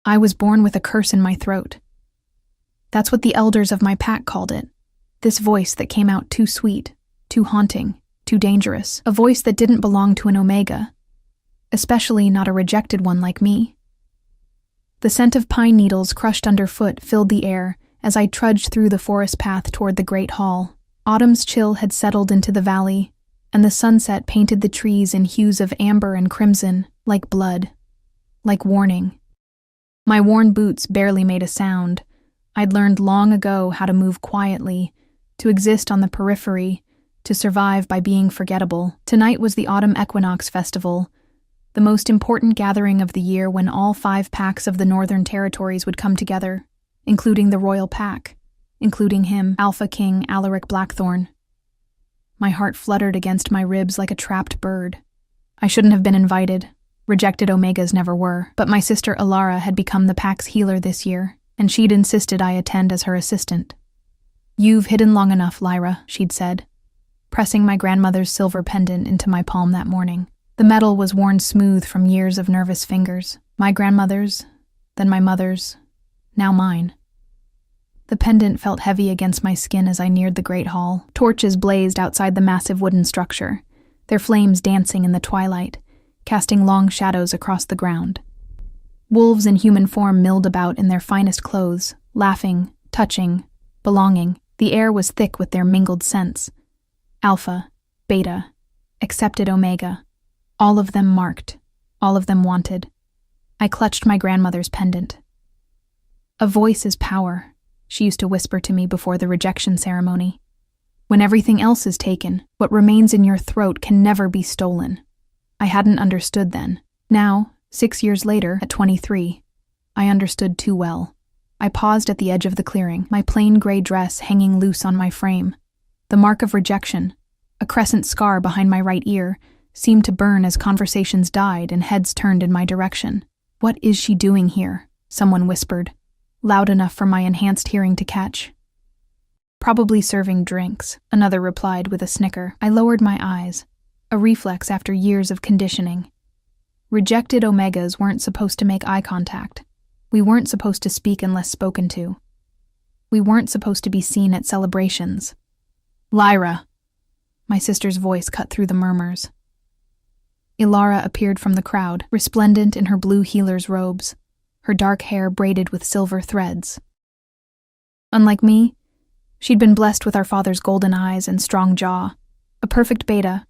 I was born with a curse in my throat. That's what the elders of my pack called it. This voice that came out too sweet, too haunting, too dangerous. A voice that didn't belong to an Omega, especially not a rejected one like me. The scent of pine needles crushed underfoot filled the air as I trudged through the forest path toward the great hall. Autumn's chill had settled into the valley, and the sunset painted the trees in hues of amber and crimson, like blood, like warning. My worn boots barely made a sound. I'd learned long ago how to move quietly, to exist on the periphery, to survive by being forgettable. Tonight was the Autumn Equinox Festival, the most important gathering of the year when all 5 packs of the Northern Territories would come together, including the Royal Pack, including him, Alpha King Alaric Blackthorn. My heart fluttered against my ribs like a trapped bird. I shouldn't have been invited. Rejected Omegas never were, but my sister Alara had become the pack's healer this year, and she'd insisted I attend as her assistant. "You've hidden long enough, Lyra," she'd said, pressing my grandmother's silver pendant into my palm that morning. The metal was worn smooth from years of nervous fingers. My grandmother's, then my mother's, now mine. The pendant felt heavy against my skin as I neared the great hall. Torches blazed outside the massive wooden structure, their flames dancing in the twilight, casting long shadows across the ground. Wolves in human form milled about in their finest clothes, laughing, touching, belonging. The air was thick with their mingled scents. Alpha, Beta, accepted Omega. All of them marked, all of them wanted. I clutched my grandmother's pendant. "A voice is power," she used to whisper to me before the rejection ceremony. "When everything else is taken, what remains in your throat can never be stolen." I hadn't understood then. Now, 6 years later, at 23, I understood too well. I paused at the edge of the clearing, my plain gray dress hanging loose on my frame. The mark of rejection, a crescent scar behind my right ear, seemed to burn as conversations died and heads turned in my direction. "What is she doing here?" someone whispered, loud enough for my enhanced hearing to catch. "Probably serving drinks," another replied with a snicker. I lowered my eyes, a reflex after years of conditioning. Rejected Omegas weren't supposed to make eye contact. We weren't supposed to speak unless spoken to. We weren't supposed to be seen at celebrations. "Lyra!" My sister's voice cut through the murmurs. Ilara appeared from the crowd, resplendent in her blue healer's robes, her dark hair braided with silver threads. Unlike me, she'd been blessed with our father's golden eyes and strong jaw, a perfect beta,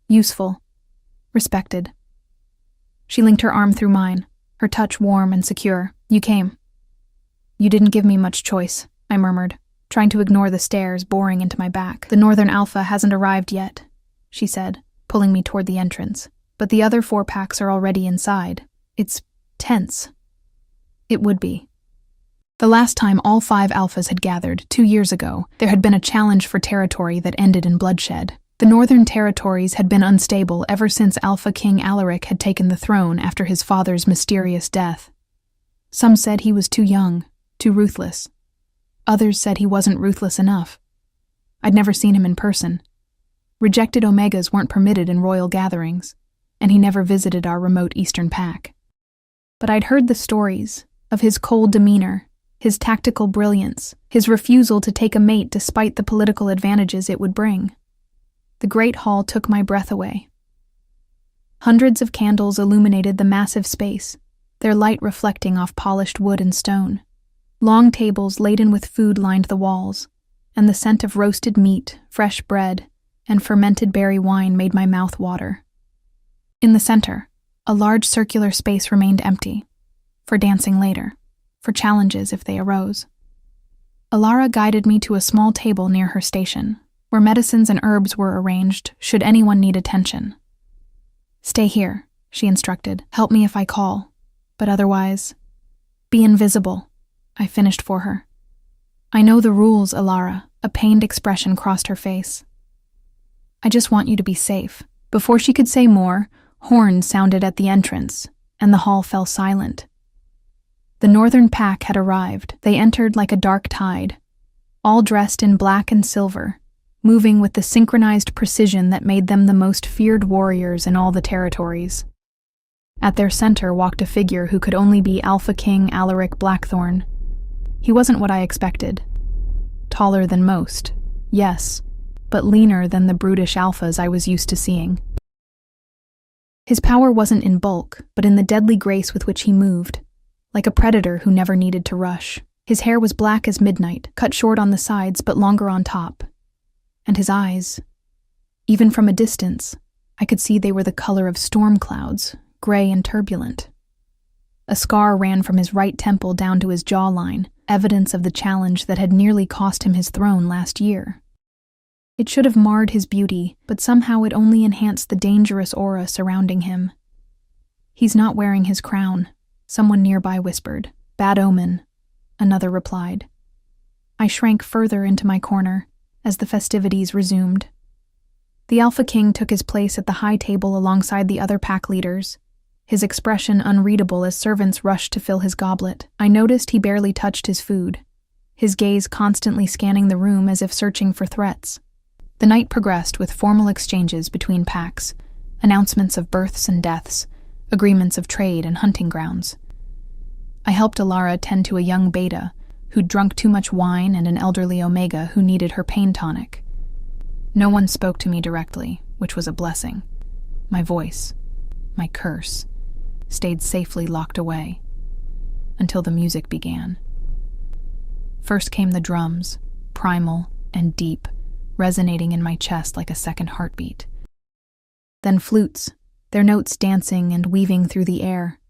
useful, respected. She linked her arm through mine, her touch warm and secure. "You came." "You didn't give me much choice," I murmured, trying to ignore the stares boring into my back. "The Northern Alpha hasn't arrived yet," she said, pulling me toward the entrance. "But the other 4 packs are already inside. It's tense." It would be. The last time all 5 alphas had gathered, 2 years ago, there had been a challenge for territory that ended in bloodshed. The Northern Territories had been unstable ever since Alpha King Alaric had taken the throne after his father's mysterious death. Some said he was too young, too ruthless. Others said he wasn't ruthless enough. I'd never seen him in person. Rejected Omegas weren't permitted in royal gatherings, and he never visited our remote eastern pack. But I'd heard the stories of his cold demeanor, his tactical brilliance, his refusal to take a mate despite the political advantages it would bring. The great hall took my breath away. Hundreds of candles illuminated the massive space, their light reflecting off polished wood and stone. Long tables laden with food lined the walls, and the scent of roasted meat, fresh bread, and fermented berry wine made my mouth water. In the center, a large circular space remained empty, for dancing later, for challenges if they arose. Alara guided me to a small table near her station, where medicines and herbs were arranged should anyone need attention. "Stay here," she instructed. "Help me if I call, but otherwise, be invisible," I finished for her. "I know the rules, Alara," a pained expression crossed her face. "I just want you to be safe." Before she could say more, horns sounded at the entrance, and the hall fell silent. The Northern Pack had arrived. They entered like a dark tide, all dressed in black and silver, moving with the synchronized precision that made them the most feared warriors in all the territories. At their center walked a figure who could only be Alpha King Alaric Blackthorn. He wasn't what I expected. Taller than most, yes, but leaner than the brutish alphas I was used to seeing. His power wasn't in bulk, but in the deadly grace with which he moved, like a predator who never needed to rush. His hair was black as midnight, cut short on the sides but longer on top. And his eyes, even from a distance, I could see they were the color of storm clouds, gray and turbulent. A scar ran from his right temple down to his jawline, evidence of the challenge that had nearly cost him his throne last year. It should have marred his beauty, but somehow it only enhanced the dangerous aura surrounding him. "He's not wearing his crown," someone nearby whispered. "Bad omen," another replied. I shrank further into my corner as the festivities resumed. The Alpha King took his place at the high table alongside the other pack leaders, his expression unreadable as servants rushed to fill his goblet. I noticed he barely touched his food, his gaze constantly scanning the room as if searching for threats. The night progressed with formal exchanges between packs, announcements of births and deaths, agreements of trade and hunting grounds. I helped Alara tend to a young beta who'd drunk too much wine and an elderly omega who needed her pain tonic. No one spoke to me directly, which was a blessing. My voice, my curse, stayed safely locked away until the music began. First came the drums, primal and deep, resonating in my chest like a second heartbeat. Then flutes, their notes dancing and weaving through the air.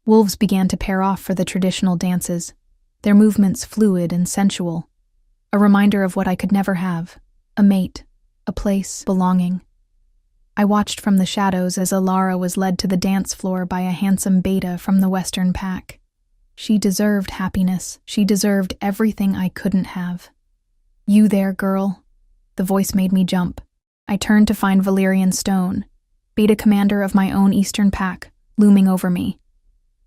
Wolves began to pair off for the traditional dances, their movements fluid and sensual, a reminder of what I could never have, a mate, a place, belonging. I watched from the shadows as Alara was led to the dance floor by a handsome beta from the Western Pack. She deserved happiness. She deserved everything I couldn't have. "You there, girl?" The voice made me jump. I turned to find Valerian Stone, beta commander of my own Eastern Pack, looming over me.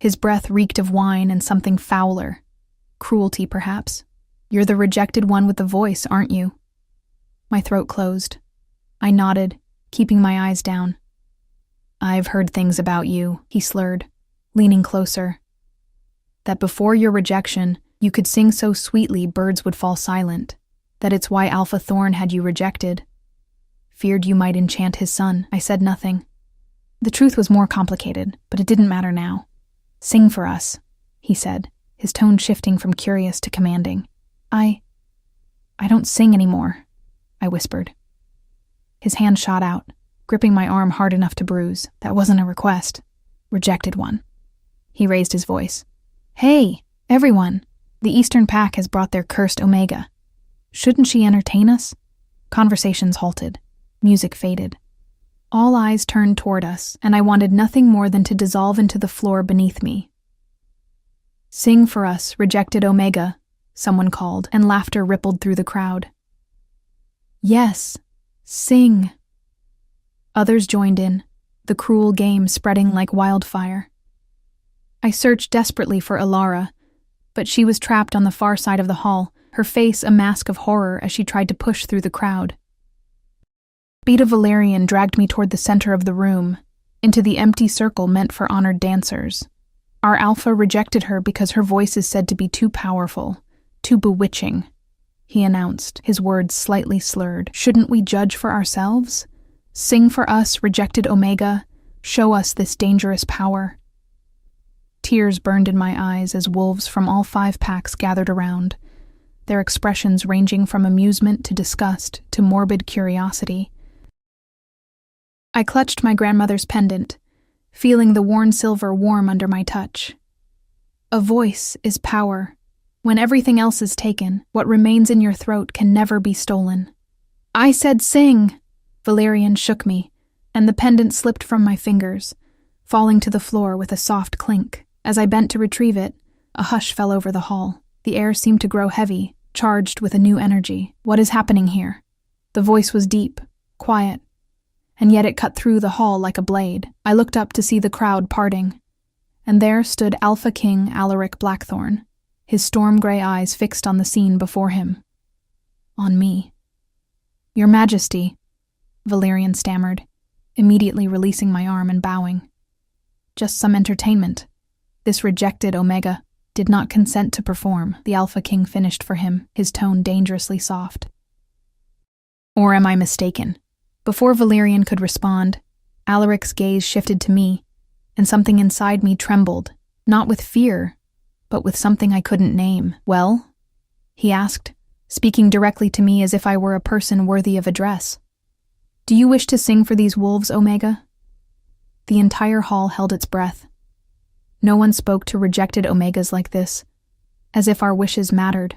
His breath reeked of wine and something fouler. Cruelty, perhaps. "You're the rejected one with the voice, aren't you?" My throat closed. I nodded, keeping my eyes down. "I've heard things about you," he slurred, leaning closer. "That before your rejection, you could sing so sweetly birds would fall silent. That it's why Alpha Thorn had you rejected. Feared you might enchant his son." I said nothing. The truth was more complicated, but it didn't matter now. "Sing for us," he said, his tone shifting from curious to commanding. I don't sing anymore," I whispered. His hand shot out, gripping my arm hard enough to bruise. "That wasn't a request. Rejected one." He raised his voice. "Hey, everyone! The Eastern Pack has brought their cursed Omega. Shouldn't she entertain us?" Conversations halted. Music faded. All eyes turned toward us, and I wanted nothing more than to dissolve into the floor beneath me. "Sing for us, rejected Omega," someone called, and laughter rippled through the crowd. "Yes, sing." Others joined in, the cruel game spreading like wildfire. I searched desperately for Alara, but she was trapped on the far side of the hall, her face a mask of horror as she tried to push through the crowd. Beta Valerian dragged me toward the center of the room, into the empty circle meant for honored dancers. Our Alpha rejected her because her voice is said to be too powerful, too bewitching, he announced, his words slightly slurred. "Shouldn't we judge for ourselves? Sing for us, rejected Omega. Show us this dangerous power." Tears burned in my eyes as wolves from all 5 packs gathered around, their expressions ranging from amusement to disgust to morbid curiosity. I clutched my grandmother's pendant, feeling the worn silver warm under my touch. A voice is power. When everything else is taken, what remains in your throat can never be stolen. "I said sing!" Valerian shook me, and the pendant slipped from my fingers, falling to the floor with a soft clink. As I bent to retrieve it, a hush fell over the hall. The air seemed to grow heavy, charged with a new energy. "What is happening here?" The voice was deep, quiet, and yet it cut through the hall like a blade. I looked up to see the crowd parting, and there stood Alpha King Alaric Blackthorn, his storm-gray eyes fixed on the scene before him. On me. "Your Majesty," Valerian stammered, immediately releasing my arm and bowing. just some entertainment. This rejected Omega did not consent to perform. The Alpha King finished for him, his tone dangerously soft. Or am I mistaken? Before Valerian could respond, Alaric's gaze shifted to me, and something inside me trembled, not with fear, but with something I couldn't name. Well? He asked, speaking directly to me as if I were a person worthy of address. Do you wish to sing for these wolves, Omega? The entire hall held its breath. No one spoke to rejected Omegas like this, as if our wishes mattered,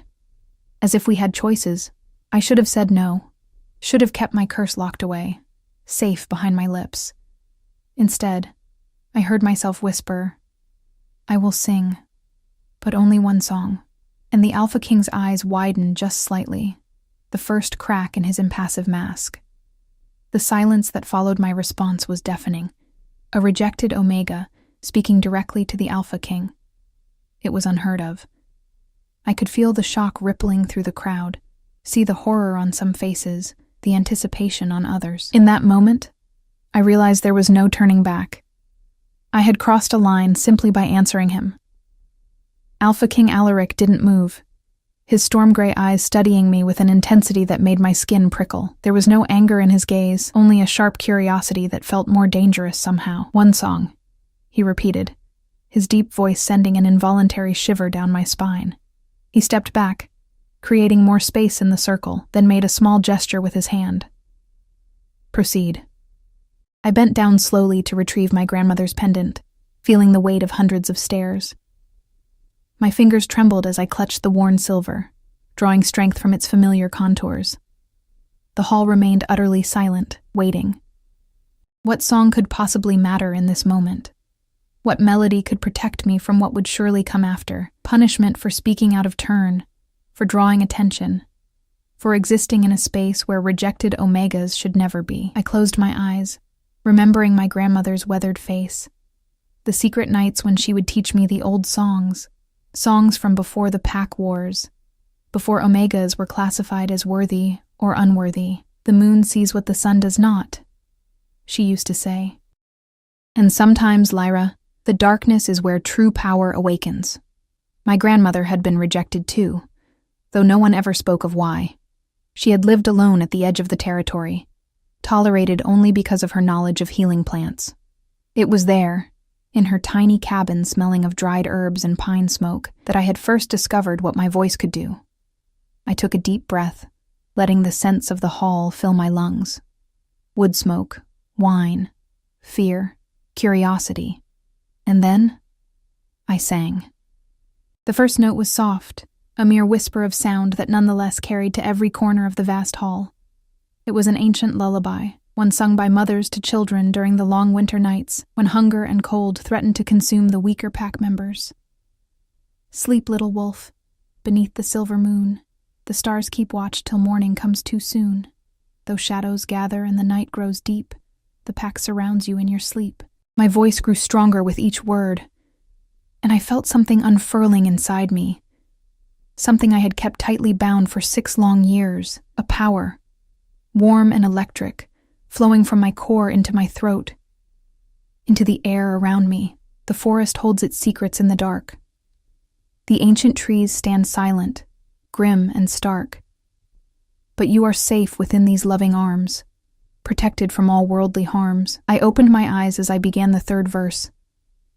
as if we had choices. I should have said no, should have kept my curse locked away, safe behind my lips. Instead, I heard myself whisper, I will sing, but only one song. And the Alpha King's eyes widened just slightly, the first crack in his impassive mask. The silence that followed my response was deafening. A rejected Omega speaking directly to the Alpha King. It was unheard of. I could feel the shock rippling through the crowd, see the horror on some faces, the anticipation on others. In that moment, I realized there was no turning back. I had crossed a line simply by answering him. Alpha King Alaric didn't move, his storm-gray eyes studying me with an intensity that made my skin prickle. There was no anger in his gaze, only a sharp curiosity that felt more dangerous somehow. One song, he repeated, his deep voice sending an involuntary shiver down my spine. He stepped back, creating more space in the circle, then made a small gesture with his hand. Proceed. I bent down slowly to retrieve my grandmother's pendant, feeling the weight of hundreds of stares. My fingers trembled as I clutched the worn silver, drawing strength from its familiar contours. The hall remained utterly silent, waiting. What song could possibly matter in this moment? What melody could protect me from what would surely come after? Punishment for speaking out of turn, for drawing attention, for existing in a space where rejected Omegas should never be. I closed my eyes, remembering my grandmother's weathered face, the secret nights when she would teach me the old songs from before the pack wars, before Omegas were classified as worthy or unworthy. The moon sees what the sun does not, she used to say. And sometimes, Lyra, the darkness is where true power awakens. My grandmother had been rejected too, though no one ever spoke of why. She had lived alone at the edge of the territory, tolerated only because of her knowledge of healing plants. It was there, in her tiny cabin smelling of dried herbs and pine smoke, that I had first discovered what my voice could do. I took a deep breath, letting the scents of the hall fill my lungs. Wood smoke, wine, fear, curiosity. And then, I sang. The first note was soft, a mere whisper of sound that nonetheless carried to every corner of the vast hall. It was an ancient lullaby, one sung by mothers to children during the long winter nights when hunger and cold threatened to consume the weaker pack members. Sleep, little wolf, beneath the silver moon. The stars keep watch till morning comes too soon. Though shadows gather and the night grows deep, the pack surrounds you in your sleep. My voice grew stronger with each word, and I felt something unfurling inside me. Something I had kept tightly bound for 6 long years, a power, warm and electric, flowing from my core into my throat, into the air around me. The forest holds its secrets in the dark. The ancient trees stand silent, grim and stark. But you are safe within these loving arms, protected from all worldly harms. I opened my eyes as I began the 3rd verse,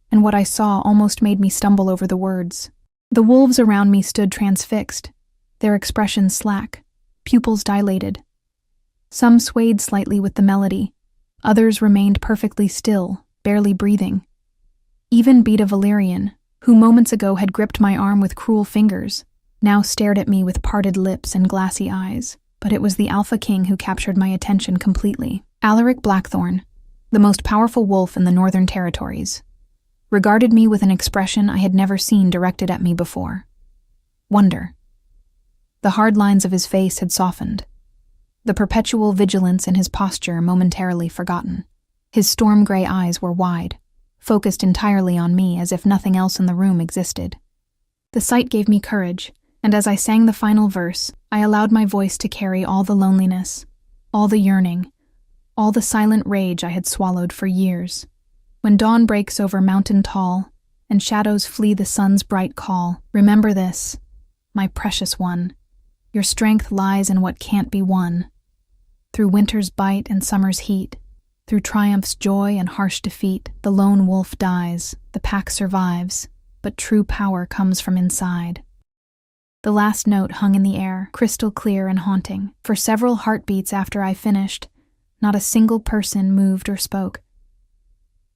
and what I saw almost made me stumble over the words. The wolves around me stood transfixed, their expressions slack, pupils dilated. Some swayed slightly with the melody, others remained perfectly still, barely breathing. Even Beta Valerian, who moments ago had gripped my arm with cruel fingers, now stared at me with parted lips and glassy eyes. But it was the Alpha King who captured my attention completely. Alaric Blackthorn, the most powerful wolf in the Northern Territories, regarded me with an expression I had never seen directed at me before. Wonder. The hard lines of his face had softened, the perpetual vigilance in his posture momentarily forgotten. His storm-gray eyes were wide, focused entirely on me as if nothing else in the room existed. The sight gave me courage, and as I sang the final verse, I allowed my voice to carry all the loneliness, all the yearning, all the silent rage I had swallowed for years. When dawn breaks over mountain tall, and shadows flee the sun's bright call, remember this, my precious one. Your strength lies in what can't be won. Through winter's bite and summer's heat, through triumph's joy and harsh defeat, the lone wolf dies, the pack survives, but true power comes from inside. The last note hung in the air, crystal clear and haunting. For several heartbeats after I finished, not a single person moved or spoke.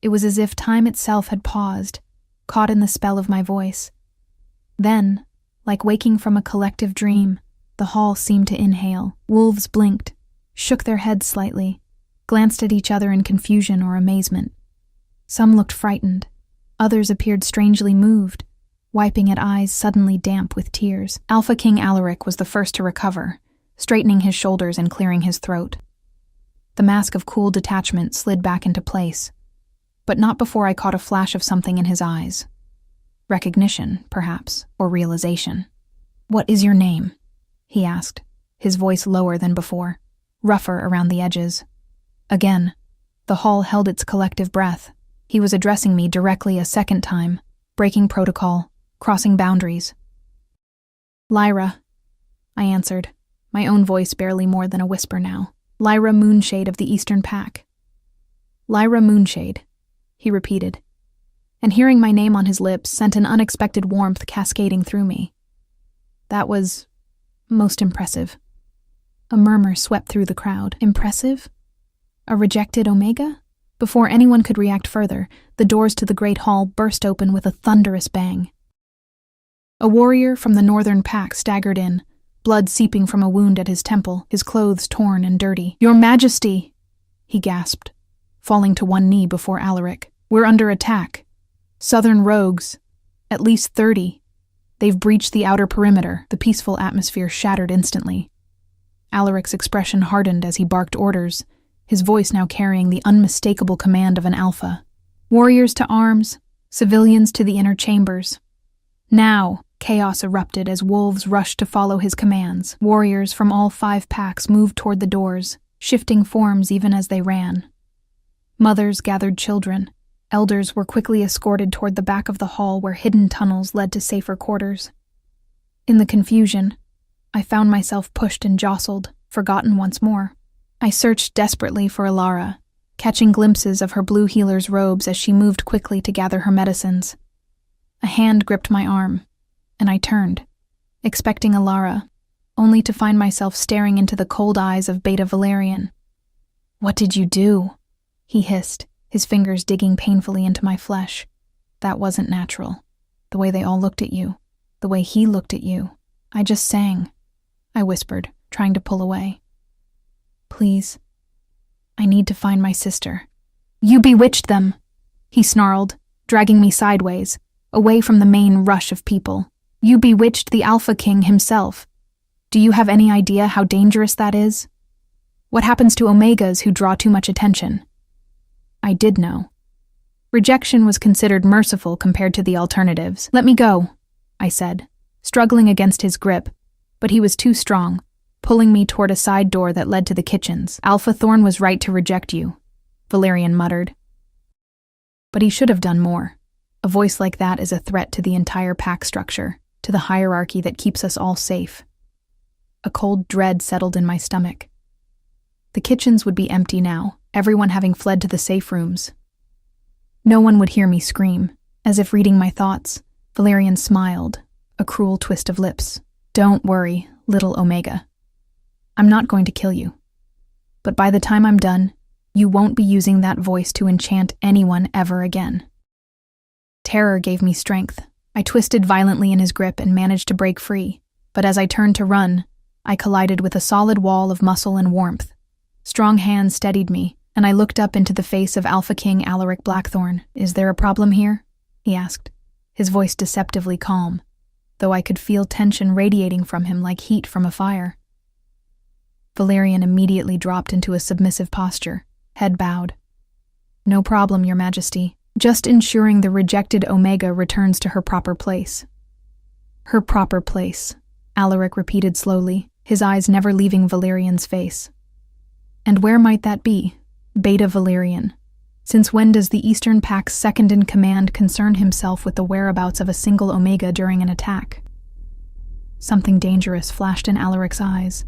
It was as if time itself had paused, caught in the spell of my voice. Then, like waking from a collective dream, the hall seemed to inhale. Wolves blinked, shook their heads slightly, glanced at each other in confusion or amazement. Some looked frightened, others appeared strangely moved, wiping at eyes suddenly damp with tears. Alpha King Alaric was the first to recover, straightening his shoulders and clearing his throat. The mask of cool detachment slid back into place, but not before I caught a flash of something in his eyes. Recognition, perhaps, or realization. "What is your name?" he asked, his voice lower than before, rougher around the edges. Again, the hall held its collective breath. He was addressing me directly a second time, breaking protocol, crossing boundaries. "Lyra," I answered, my own voice barely more than a whisper now. "Lyra Moonshade of the Eastern Pack." "Lyra Moonshade," he repeated, and hearing my name on his lips sent an unexpected warmth cascading through me. That was most impressive. A murmur swept through the crowd. Impressive? A rejected Omega? Before anyone could react further, the doors to the great hall burst open with a thunderous bang. A warrior from the northern pack staggered in, blood seeping from a wound at his temple, his clothes torn and dirty. "Your Majesty!" he gasped, falling to one knee before Alaric. "We're under attack. Southern rogues. At least 30. They've breached the outer perimeter." The peaceful atmosphere shattered instantly. Alaric's expression hardened as he barked orders, his voice now carrying the unmistakable command of an alpha. "Warriors to arms, civilians to the inner chambers." Now, chaos erupted as wolves rushed to follow his commands. Warriors from all 5 packs moved toward the doors, shifting forms even as they ran. Mothers gathered children. Elders were quickly escorted toward the back of the hall where hidden tunnels led to safer quarters. In the confusion, I found myself pushed and jostled, forgotten once more. I searched desperately for Alara, catching glimpses of her blue healer's robes as she moved quickly to gather her medicines. A hand gripped my arm, and I turned, expecting Alara, only to find myself staring into the cold eyes of Beta Valerian. "What did you do?" he hissed, his fingers digging painfully into my flesh. "That wasn't natural. The way they all looked at you, the way he looked at you. I just sang," I whispered, trying to pull away. "Please, I need to find my sister." "You bewitched them," he snarled, dragging me sideways, away from the main rush of people. "You bewitched the Alpha King himself. Do you have any idea how dangerous that is? What happens to Omegas who draw too much attention?" I did know. Rejection was considered merciful compared to the alternatives. "Let me go," I said, struggling against his grip, but he was too strong, pulling me toward a side door that led to the kitchens. "Alpha Thorn was right to reject you," Valerian muttered. But he should have done more. A voice like that is a threat to the entire pack structure, to the hierarchy that keeps us all safe. A cold dread settled in my stomach. The kitchens would be empty now, everyone having fled to the safe rooms. No one would hear me scream. As if reading my thoughts, Valerian smiled, a cruel twist of lips. "Don't worry, little Omega. I'm not going to kill you. But by the time I'm done, you won't be using that voice to enchant anyone ever again." Terror gave me strength. I twisted violently in his grip and managed to break free, but as I turned to run, I collided with a solid wall of muscle and warmth. Strong hands steadied me, and I looked up into the face of Alpha King Alaric Blackthorn. "Is there a problem here?" he asked, his voice deceptively calm, though I could feel tension radiating from him like heat from a fire. Valerian immediately dropped into a submissive posture, head bowed. "No problem, Your Majesty. Just ensuring the rejected Omega returns to her proper place." "Her proper place," Alaric repeated slowly, his eyes never leaving Valerian's face. "And where might that be, Beta Valerian? Since when does the Eastern Pact's second-in-command concern himself with the whereabouts of a single Omega during an attack? Something dangerous flashed in Alaric's eyes,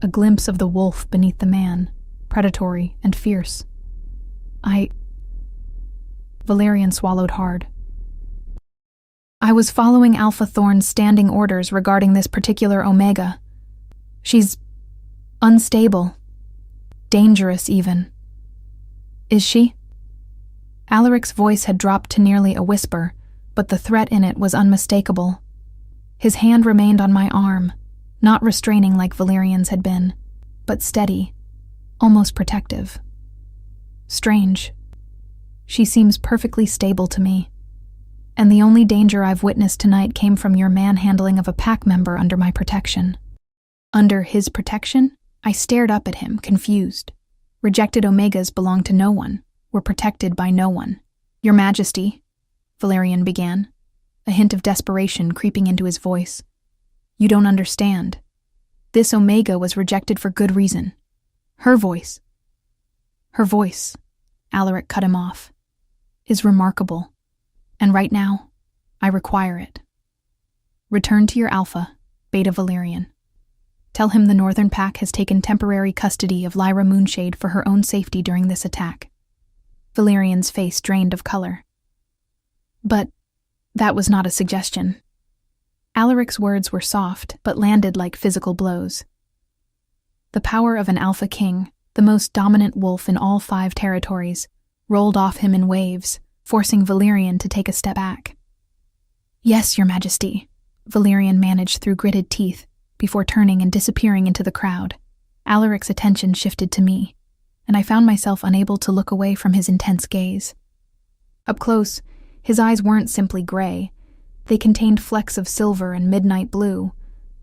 a glimpse of the wolf beneath the man, predatory and fierce. Valerian swallowed hard. I was following Alpha Thorn's standing orders regarding this particular Omega. She's unstable, dangerous even. Is she? Alaric's voice had dropped to nearly a whisper, but the threat in it was unmistakable. His hand remained on my arm, not restraining like Valerian's had been, but steady, almost protective. Strange. She seems perfectly stable to me, and the only danger I've witnessed tonight came from your manhandling of a pack member under my protection. Under his protection? I stared up at him, confused. Rejected Omegas belong to no one, were protected by no one. Your Majesty, Valerian began, a hint of desperation creeping into his voice. You don't understand. This Omega was rejected for good reason. Her voice, Alaric cut him off, is remarkable, and right now, I require it. Return to your Alpha, Beta Valerian. Tell him the Northern Pack has taken temporary custody of Lyra Moonshade for her own safety during this attack. Valerian's face drained of color. But that was not a suggestion. Alaric's words were soft, but landed like physical blows. The power of an Alpha King, the most dominant wolf in all 5 territories, rolled off him in waves, forcing Valerian to take a step back. Yes, Your Majesty, Valerian managed through gritted teeth, before turning and disappearing into the crowd. Alaric's attention shifted to me, and I found myself unable to look away from his intense gaze. Up close, his eyes weren't simply gray. They contained flecks of silver and midnight blue,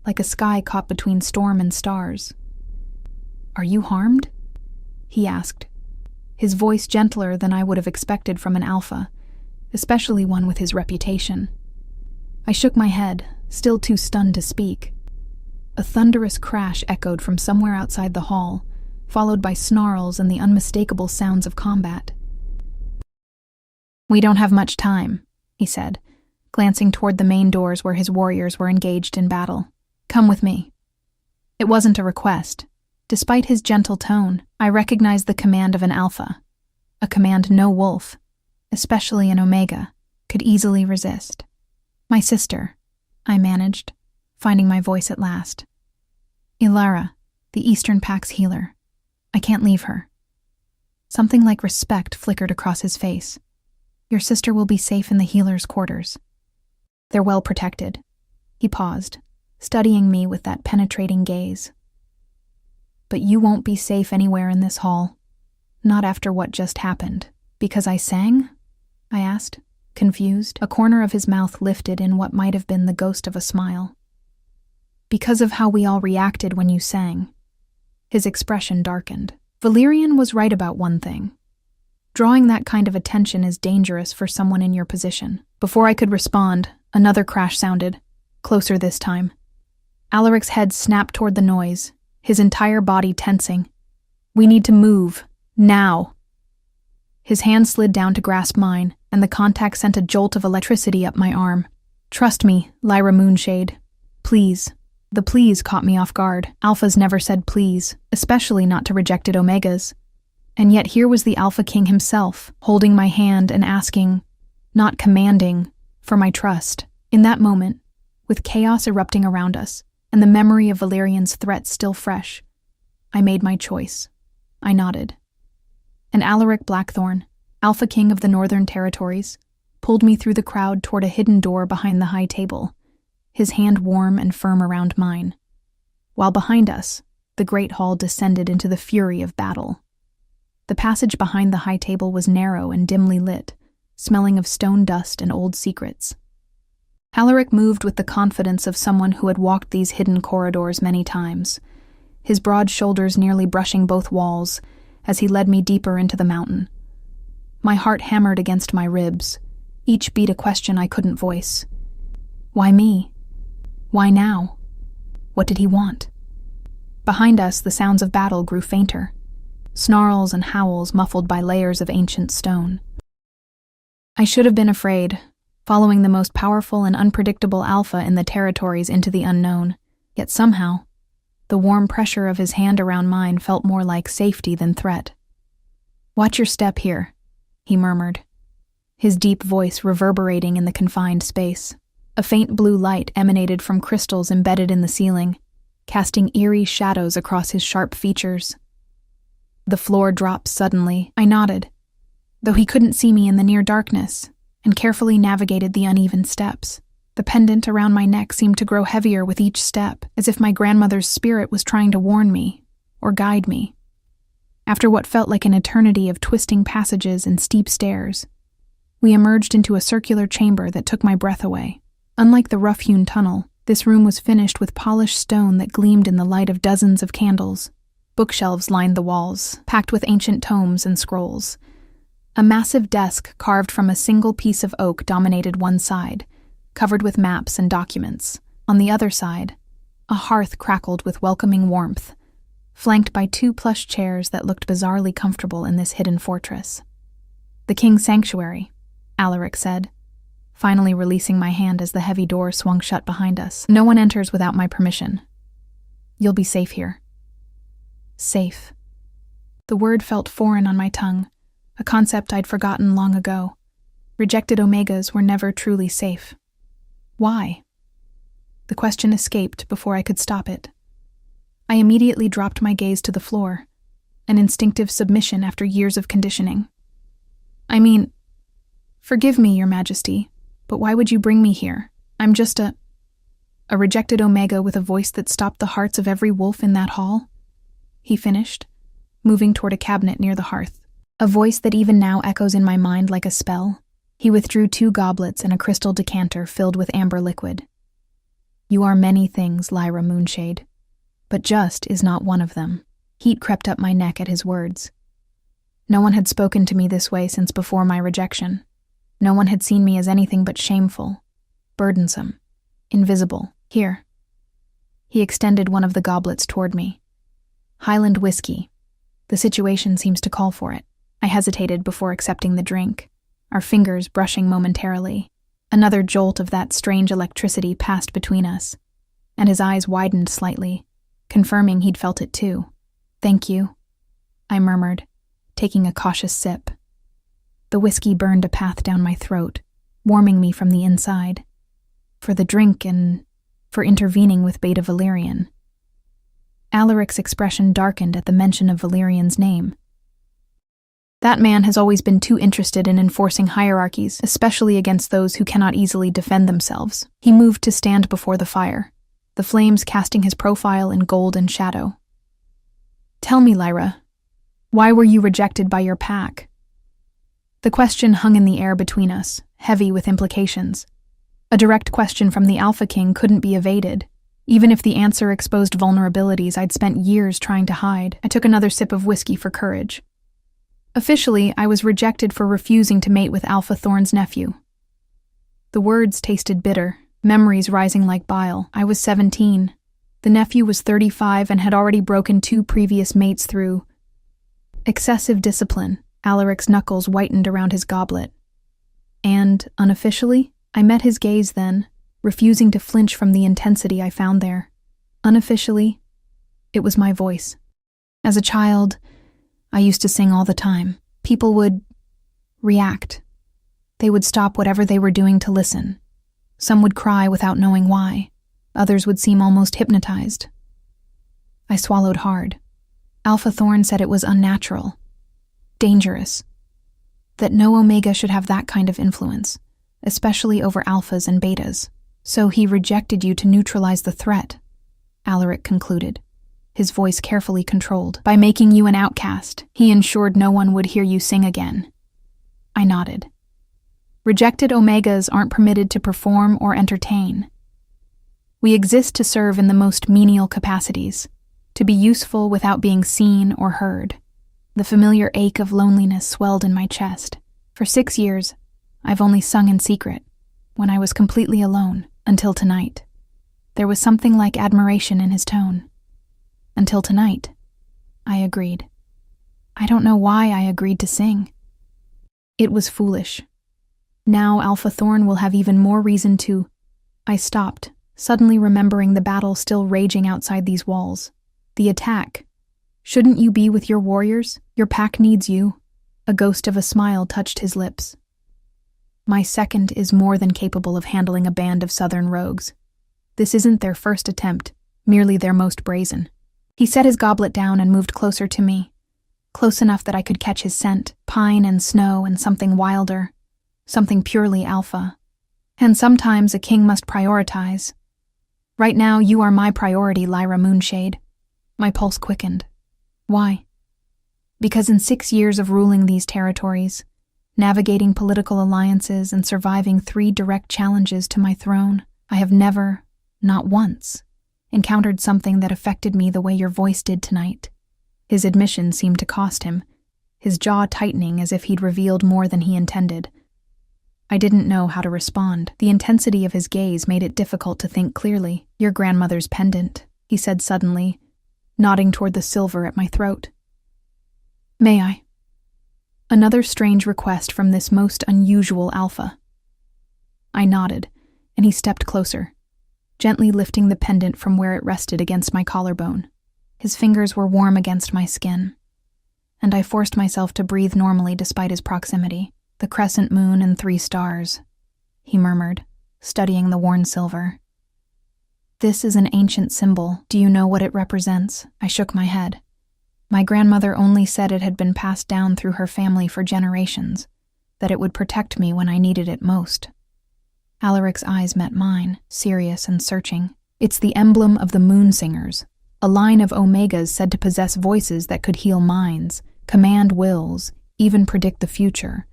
like a sky caught between storm and stars. Are you harmed? He asked, his voice gentler than I would have expected from an Alpha, especially one with his reputation. I shook my head, still too stunned to speak. A thunderous crash echoed from somewhere outside the hall, followed by snarls and the unmistakable sounds of combat. We don't have much time, he said, glancing toward the main doors where his warriors were engaged in battle. Come with me. It wasn't a request. Despite his gentle tone, I recognized the command of an Alpha, a command no wolf, especially an Omega, could easily resist. My sister, I managed, finding my voice at last. Ilara, the Eastern Pact's healer. I can't leave her. Something like respect flickered across his face. Your sister will be safe in the healer's quarters. They're well protected. He paused, studying me with that penetrating gaze. But you won't be safe anywhere in this hall. Not after what just happened. Because I sang? I asked, confused. A corner of his mouth lifted in what might have been the ghost of a smile. Because of how we all reacted when you sang. His expression darkened. Valerian was right about one thing. Drawing that kind of attention is dangerous for someone in your position. Before I could respond, another crash sounded, closer this time. Alaric's head snapped toward the noise, his entire body tensing. We need to move. Now. His hand slid down to grasp mine, and the contact sent a jolt of electricity up my arm. Trust me, Lyra Moonshade. Please. The please caught me off guard. Alphas never said please, especially not to rejected Omegas. And yet here was the Alpha King himself, holding my hand and asking, not commanding, for my trust. In that moment, with chaos erupting around us, and the memory of Valerian's threat still fresh, I made my choice. I nodded. And Alaric Blackthorn, Alpha King of the Northern Territories, pulled me through the crowd toward a hidden door behind the high table, his hand warm and firm around mine. While behind us, the great hall descended into the fury of battle. The passage behind the high table was narrow and dimly lit, smelling of stone dust and old secrets. Alaric moved with the confidence of someone who had walked these hidden corridors many times, his broad shoulders nearly brushing both walls as he led me deeper into the mountain. My heart hammered against my ribs, each beat a question I couldn't voice. Why me? Why now? What did he want? Behind us, the sounds of battle grew fainter. snarls and howls muffled by layers of ancient stone. I should have been afraid, following the most powerful and unpredictable alpha in the territories into the unknown, yet somehow, the warm pressure of his hand around mine felt more like safety than threat. "Watch your step here," he murmured, his deep voice reverberating in the confined space. A faint blue light emanated from crystals embedded in the ceiling, casting eerie shadows across his sharp features. The floor dropped suddenly. I nodded, though he couldn't see me in the near darkness, and carefully navigated the uneven steps. The pendant around my neck seemed to grow heavier with each step, as if my grandmother's spirit was trying to warn me, or guide me. After what felt like an eternity of twisting passages and steep stairs, we emerged into a circular chamber that took my breath away. Unlike the rough-hewn tunnel, this room was finished with polished stone that gleamed in the light of dozens of candles. Bookshelves lined the walls, packed with ancient tomes and scrolls. A massive desk carved from a single piece of oak dominated one side, covered with maps and documents. On the other side, a hearth crackled with welcoming warmth, flanked by 2 plush chairs that looked bizarrely comfortable in this hidden fortress. "The King's Sanctuary," Alaric said, finally releasing my hand as the heavy door swung shut behind us. "No one enters without my permission. You'll be safe here." Safe. The word felt foreign on my tongue, a concept I'd forgotten long ago. Rejected Omegas were never truly safe. Why? The question escaped before I could stop it. I immediately dropped my gaze to the floor, an instinctive submission after years of conditioning. "I mean, forgive me, Your Majesty, but why would you bring me here? I'm just a rejected Omega with a voice that stopped the hearts of every wolf in that hall," he finished, moving toward a cabinet near the hearth. A voice that even now echoes in my mind like a spell. He withdrew 2 goblets and a crystal decanter filled with amber liquid. "You are many things, Lyra Moonshade, but just is not one of them." Heat crept up my neck at his words. No one had spoken to me this way since before my rejection. No one had seen me as anything but shameful, burdensome, invisible. "Here." He extended one of the goblets toward me. "Highland whiskey. The situation seems to call for it." I hesitated before accepting the drink, our fingers brushing momentarily. Another jolt of that strange electricity passed between us, and his eyes widened slightly, confirming he'd felt it too. "Thank you," I murmured, taking a cautious sip. The whiskey burned a path down my throat, warming me from the inside. For the drink and for intervening with Beta Valerian. Alaric's expression darkened at the mention of Valerian's name. That man has always been too interested in enforcing hierarchies, especially against those who cannot easily defend themselves. He moved to stand before the fire, the flames casting his profile in gold and shadow. "Tell me, Lyra, why were you rejected by your pack?" The question hung in the air between us, heavy with implications. A direct question from the Alpha King couldn't be evaded, even if the answer exposed vulnerabilities I'd spent years trying to hide. I took another sip of whiskey for courage. Officially, I was rejected for refusing to mate with Alpha Thorn's nephew. The words tasted bitter, memories rising like bile. I was 17. The nephew was 35 and had already broken 2 previous mates through excessive discipline. Alaric's knuckles whitened around his goblet. And, unofficially, I met his gaze then, refusing to flinch from the intensity I found there. Unofficially, it was my voice. As a child, I used to sing all the time. People would react. They would stop whatever they were doing to listen. Some would cry without knowing why. Others would seem almost hypnotized. I swallowed hard. Alpha Thorn said it was unnatural, dangerous, that no Omega should have that kind of influence, especially over alphas and betas. "So he rejected you to neutralize the threat," Alaric concluded, his voice carefully controlled. "By making you an outcast, he ensured no one would hear you sing again." I nodded. Rejected Omegas aren't permitted to perform or entertain. We exist to serve in the most menial capacities, to be useful without being seen or heard. The familiar ache of loneliness swelled in my chest. For 6 years, I've only sung in secret, when I was completely alone, until tonight. There was something like admiration in his tone. "Until tonight," I agreed. I don't know why I agreed to sing. It was foolish. Now Alpha Thorn will have even more reason to... I stopped, suddenly remembering the battle still raging outside these walls. The attack. Shouldn't you be with your warriors? Your pack needs you. A ghost of a smile touched his lips. My second is more than capable of handling a band of southern rogues. This isn't their first attempt, merely their most brazen. He set his goblet down and moved closer to me, close enough that I could catch his scent, pine and snow and something wilder, something purely alpha. And sometimes a king must prioritize. Right now, you are my priority, Lyra Moonshade. My pulse quickened. Why? Because in 6 years of ruling these territories, navigating political alliances and surviving 3 direct challenges to my throne, I have never, not once, encountered something that affected me the way your voice did tonight. His admission seemed to cost him, his jaw tightening as if he'd revealed more than he intended. I didn't know how to respond. The intensity of his gaze made it difficult to think clearly. Your grandmother's pendant, he said suddenly, nodding toward the silver at my throat. May I? Another strange request from this most unusual alpha. I nodded, and he stepped closer, gently lifting the pendant from where it rested against my collarbone. His fingers were warm against my skin, and I forced myself to breathe normally despite his proximity. The crescent moon and 3 stars, he murmured, studying the worn silver. This is an ancient symbol. Do you know what it represents? I shook my head. My grandmother only said it had been passed down through her family for generations, that it would protect me when I needed it most. Alaric's eyes met mine, serious and searching. It's the emblem of the Moon Singers, a line of Omegas said to possess voices that could heal minds, command wills, even predict the future.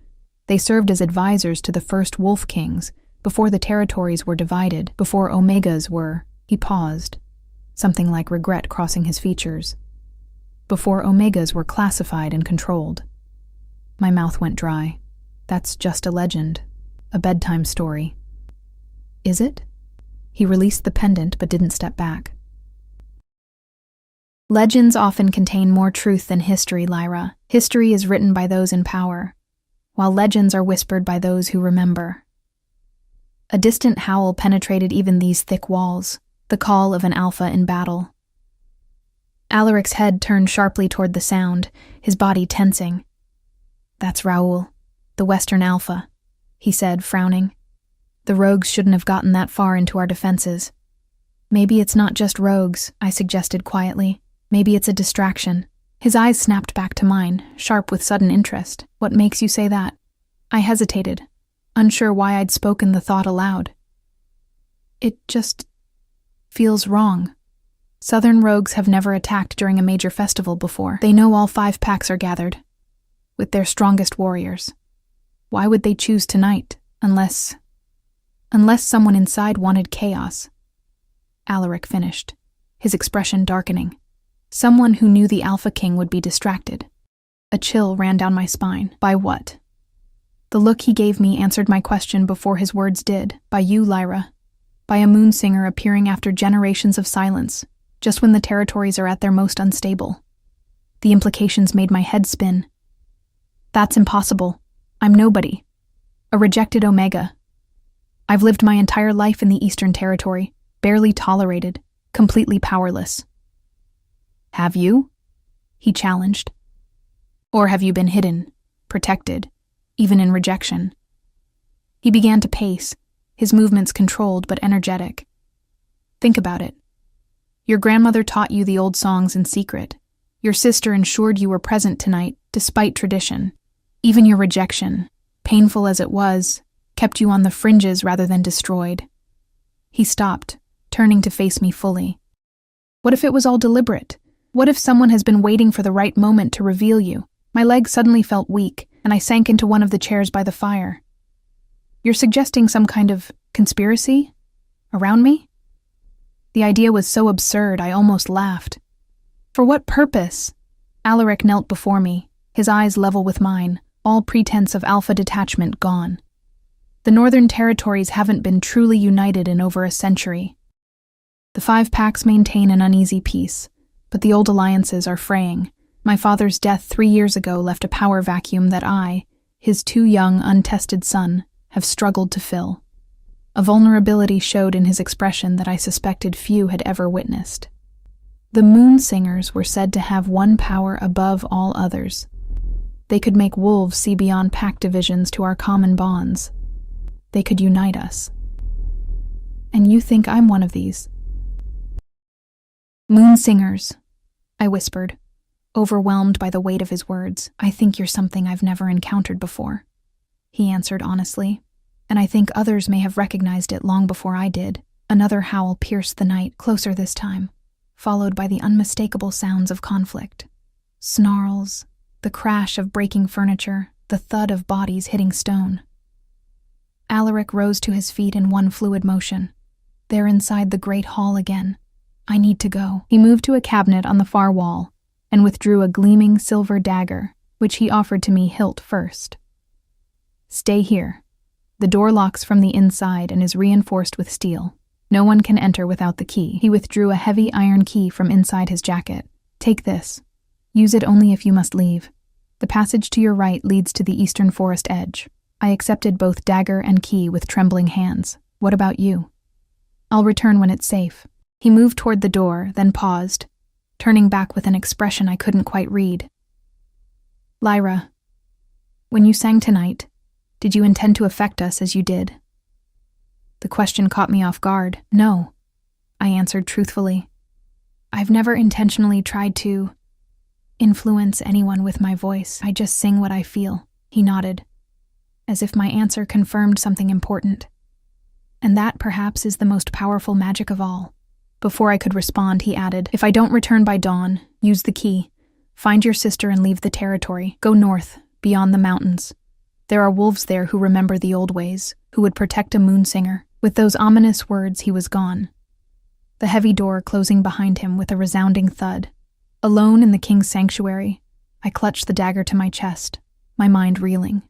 They served as advisors to the first Wolf Kings, before the territories were divided, before Omegas were... He paused, something like regret crossing his features. Before Omegas were classified and controlled. My mouth went dry. That's just a legend, a bedtime story. Is it? He released the pendant but didn't step back. Legends often contain more truth than history, Lyra. History is written by those in power, while legends are whispered by those who remember. A distant howl penetrated even these thick walls, the call of an alpha in battle. Alaric's head turned sharply toward the sound, his body tensing. That's Raoul, the Western Alpha, he said, frowning. The rogues shouldn't have gotten that far into our defenses. Maybe it's not just rogues, I suggested quietly. Maybe it's a distraction. His eyes snapped back to mine, sharp with sudden interest. What makes you say that? I hesitated, unsure why I'd spoken the thought aloud. It just feels wrong. Southern rogues have never attacked during a major festival before. They know all 5 packs are gathered, with their strongest warriors. Why would they choose tonight, unless someone inside wanted chaos? Alaric finished, his expression darkening. Someone who knew the Alpha King would be distracted. A chill ran down my spine. By what? The look he gave me answered my question before his words did. By you, Lyra. By a moon singer appearing after generations of silence, just when the territories are at their most unstable. The implications made my head spin. That's impossible. I'm nobody. A rejected Omega. I've lived my entire life in the Eastern Territory, barely tolerated, completely powerless. Have you? He challenged. Or have you been hidden, protected, even in rejection? He began to pace, his movements controlled but energetic. Think about it. Your grandmother taught you the old songs in secret. Your sister ensured you were present tonight, despite tradition. Even your rejection, painful as it was, kept you on the fringes rather than destroyed. He stopped, turning to face me fully. What if it was all deliberate? What if someone has been waiting for the right moment to reveal you? My legs suddenly felt weak, and I sank into one of the chairs by the fire. You're suggesting some kind of conspiracy? Around me? The idea was so absurd, I almost laughed. For what purpose? Alaric knelt before me, his eyes level with mine, all pretense of alpha detachment gone. The Northern Territories haven't been truly united in over a century. The 5 packs maintain an uneasy peace, but the old alliances are fraying, My father's death 3 years ago left a power vacuum that I, his too young, untested son, have struggled to fill. A vulnerability showed in his expression that I suspected few had ever witnessed. The Moon Singers were said to have one power above all others. They could make wolves see beyond pack divisions to our common bonds. They could unite us. And you think I'm one of these? Moon Singers, I whispered, overwhelmed by the weight of his words. I think you're something I've never encountered before, he answered honestly, and I think others may have recognized it long before I did. Another howl pierced the night, closer this time, followed by the unmistakable sounds of conflict. Snarls, the crash of breaking furniture, the thud of bodies hitting stone. Alaric rose to his feet in one fluid motion. They're inside the great hall again. I need to go. He moved to a cabinet on the far wall and withdrew a gleaming silver dagger, which he offered to me hilt first. Stay here. The door locks from the inside and is reinforced with steel. No one can enter without the key. He withdrew a heavy iron key from inside his jacket. Take this. Use it only if you must leave. The passage to your right leads to the eastern forest edge. I accepted both dagger and key with trembling hands. What about you? I'll return when it's safe. He moved toward the door, then paused, turning back with an expression I couldn't quite read. Lyra, when you sang tonight, did you intend to affect us as you did? The question caught me off guard. No, I answered truthfully. I've never intentionally tried to influence anyone with my voice. I just sing what I feel. He nodded, as if my answer confirmed something important. And that, perhaps, is the most powerful magic of all. Before I could respond, he added, if I don't return by dawn, use the key. Find your sister and leave the territory. Go north, beyond the mountains. There are wolves there who remember the old ways, who would protect a moon singer. With those ominous words, he was gone, the heavy door closing behind him with a resounding thud. Alone in the king's sanctuary, I clutched the dagger to my chest, my mind reeling.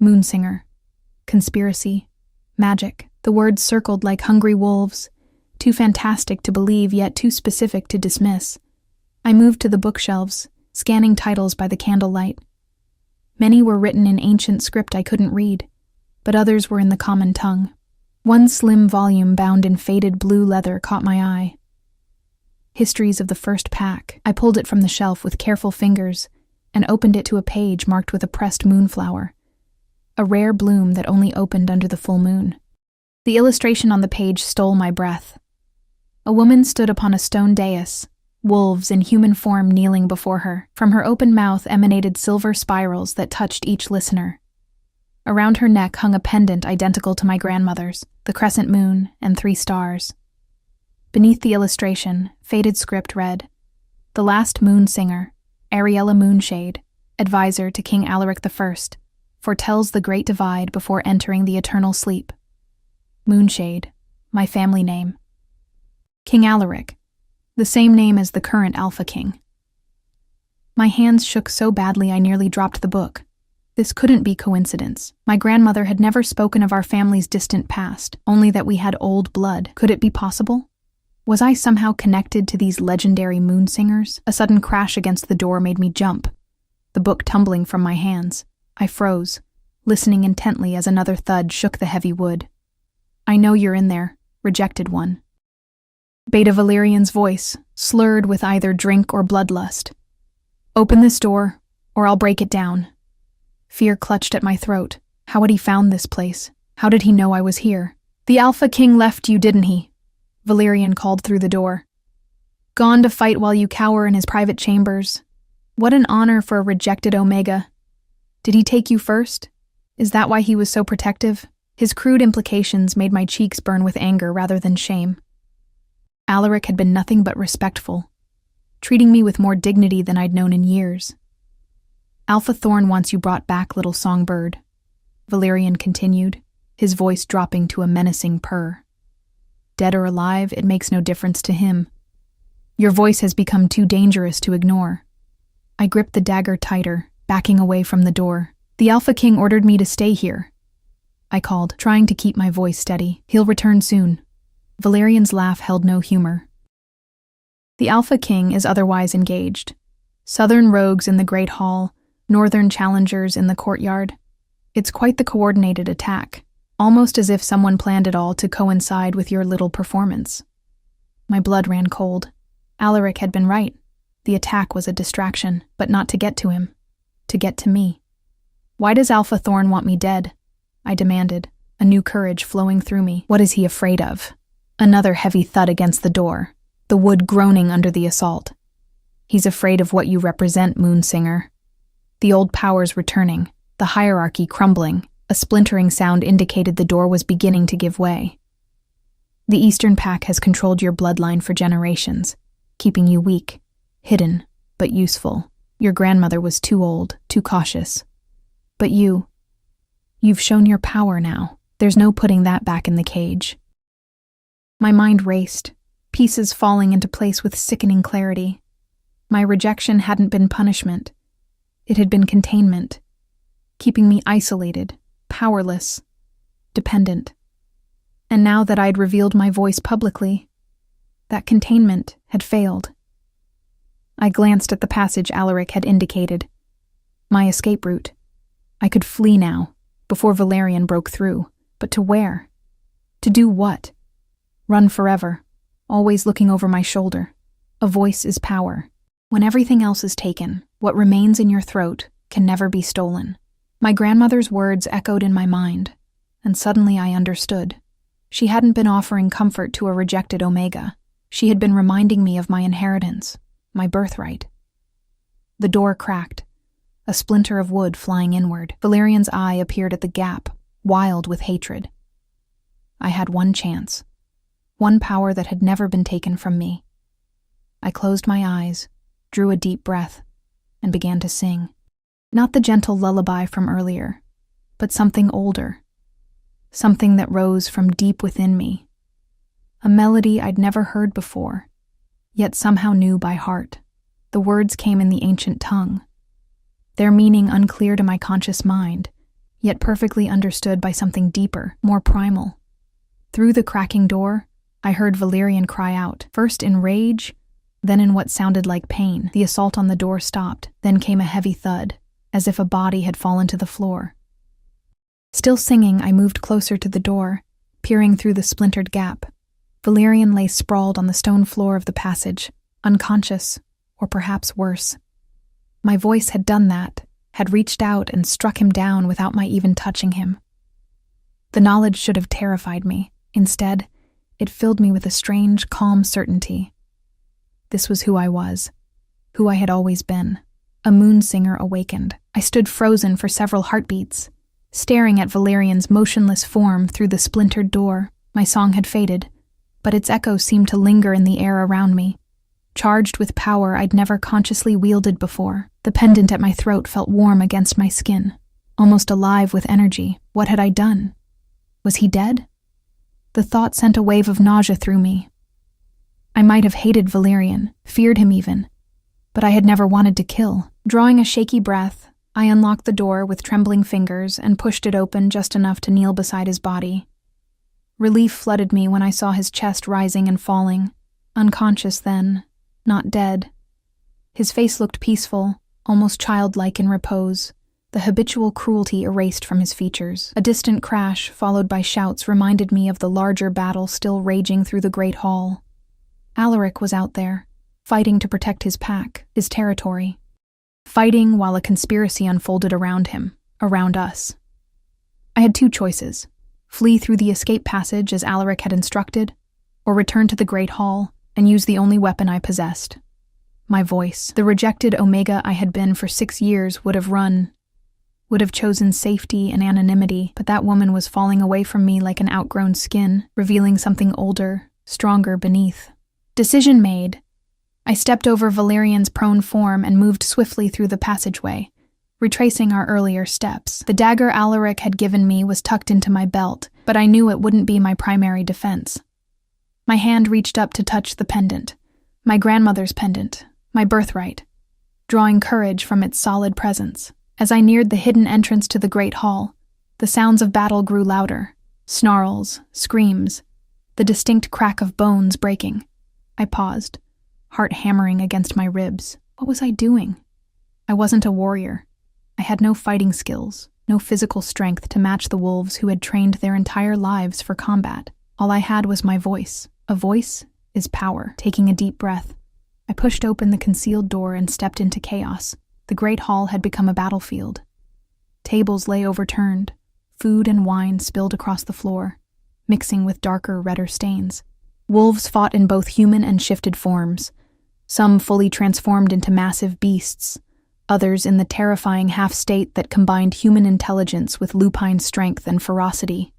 Moonsinger, conspiracy, magic. The words circled like hungry wolves, too fantastic to believe yet too specific to dismiss. I moved to the bookshelves, scanning titles by the candlelight. Many were written in ancient script I couldn't read, but others were in the common tongue. One slim volume bound in faded blue leather caught my eye. Histories of the First Pack. I pulled it from the shelf with careful fingers and opened it to a page marked with a pressed moonflower, a rare bloom that only opened under the full moon. The illustration on the page stole my breath. A woman stood upon a stone dais, wolves in human form kneeling before her. From her open mouth emanated silver spirals that touched each listener. Around her neck hung a pendant identical to my grandmother's, the crescent moon and 3 stars. Beneath the illustration, faded script read, The last moon singer, Ariella Moonshade, advisor to King Alaric I, foretells the great divide before entering the eternal sleep. Moonshade, my family name. King Alaric, the same name as the current Alpha King. My hands shook so badly I nearly dropped the book. This couldn't be coincidence. My grandmother had never spoken of our family's distant past, only that we had old blood. Could it be possible? Was I somehow connected to these legendary moon singers? A sudden crash against the door made me jump, the book tumbling from my hands. I froze, listening intently as another thud shook the heavy wood. I know you're in there, rejected one. Beta Valerian's voice, slurred with either drink or bloodlust. Open this door, or I'll break it down. Fear clutched at my throat. How had he found this place? How did he know I was here? The Alpha King left you, didn't he? Valerian called through the door. Gone to fight while you cower in his private chambers. What an honor for a rejected Omega. Did he take you first? Is that why he was so protective? His crude implications made my cheeks burn with anger rather than shame. Alaric had been nothing but respectful, treating me with more dignity than I'd known in years. Alpha Thorn wants you brought back, little songbird, Valerian continued, his voice dropping to a menacing purr. Dead or alive, it makes no difference to him. Your voice has become too dangerous to ignore. I gripped the dagger tighter, backing away from the door. The Alpha King ordered me to stay here, I called, trying to keep my voice steady. He'll return soon. Valerian's laugh held no humor. The Alpha King is otherwise engaged. Southern rogues in the Great Hall, northern challengers in the courtyard. It's quite the coordinated attack, almost as if someone planned it all to coincide with your little performance. My blood ran cold. Alaric had been right. The attack was a distraction, but not to get to him. To get to me. Why does Alpha Thorn want me dead? I demanded, a new courage flowing through me. What is he afraid of? Another heavy thud against the door, the wood groaning under the assault. He's afraid of what you represent, Moonsinger. The old powers returning, the hierarchy crumbling. A splintering sound indicated the door was beginning to give way. The Eastern Pack has controlled your bloodline for generations, keeping you weak, hidden, but useful. Your grandmother was too old, too cautious. But you've shown your power now. There's no putting that back in the cage. My mind raced, pieces falling into place with sickening clarity. My rejection hadn't been punishment. It had been containment, keeping me isolated, powerless, dependent. And now that I'd revealed my voice publicly, that containment had failed. I glanced at the passage Alaric had indicated. My escape route. I could flee now, before Valerian broke through. But to where? To do what? Run forever, always looking over my shoulder. A voice is power. When everything else is taken, what remains in your throat can never be stolen. My grandmother's words echoed in my mind, and suddenly I understood. She hadn't been offering comfort to a rejected Omega. She had been reminding me of my inheritance, my birthright. The door cracked, a splinter of wood flying inward. Valerian's eye appeared at the gap, wild with hatred. I had one chance, one power that had never been taken from me. I closed my eyes, drew a deep breath, and began to sing. Not the gentle lullaby from earlier, but something older, something that rose from deep within me. A melody I'd never heard before, yet somehow knew by heart. The words came in the ancient tongue, their meaning unclear to my conscious mind, yet perfectly understood by something deeper, more primal. Through the cracking door, I heard Valerian cry out, first in rage, then in what sounded like pain. The assault on the door stopped, then came a heavy thud, as if a body had fallen to the floor. Still singing, I moved closer to the door, peering through the splintered gap. Valerian lay sprawled on the stone floor of the passage, unconscious, or perhaps worse. My voice had done that, had reached out and struck him down without my even touching him. The knowledge should have terrified me. Instead, it filled me with a strange, calm certainty. This was who I was, who I had always been. A Moonsinger awakened. I stood frozen for several heartbeats, staring at Valerian's motionless form through the splintered door. My song had faded, but its echo seemed to linger in the air around me, charged with power I'd never consciously wielded before. The pendant at my throat felt warm against my skin, almost alive with energy. What had I done? Was he dead? The thought sent a wave of nausea through me. I might have hated Valerian, feared him even, but I had never wanted to kill. Drawing a shaky breath, I unlocked the door with trembling fingers and pushed it open just enough to kneel beside his body. Relief flooded me when I saw his chest rising and falling, unconscious then, not dead. His face looked peaceful, almost childlike in repose, the habitual cruelty erased from his features. A distant crash, followed by shouts, reminded me of the larger battle still raging through the Great Hall. Alaric was out there, fighting to protect his pack, his territory. Fighting while a conspiracy unfolded around him, around us. I had two choices: flee through the escape passage as Alaric had instructed, or return to the Great Hall and use the only weapon I possessed. My voice. The rejected Omega I had been for 6 years would have chosen safety and anonymity, but that woman was falling away from me like an outgrown skin, revealing something older, stronger beneath. Decision made. I stepped over Valerian's prone form and moved swiftly through the passageway, retracing our earlier steps. The dagger Alaric had given me was tucked into my belt, but I knew it wouldn't be my primary defense. My hand reached up to touch the pendant, my grandmother's pendant, my birthright, drawing courage from its solid presence. As I neared the hidden entrance to the Great Hall, the sounds of battle grew louder, snarls, screams, the distinct crack of bones breaking. I paused, heart hammering against my ribs. What was I doing? I wasn't a warrior. I had no fighting skills, no physical strength to match the wolves who had trained their entire lives for combat. All I had was my voice. A voice is power. Taking a deep breath, I pushed open the concealed door and stepped into chaos. The great hall had become a battlefield. Tables lay overturned, food and wine spilled across the floor, mixing with darker, redder stains. Wolves fought in both human and shifted forms, some fully transformed into massive beasts, others in the terrifying half-state that combined human intelligence with lupine strength and ferocity.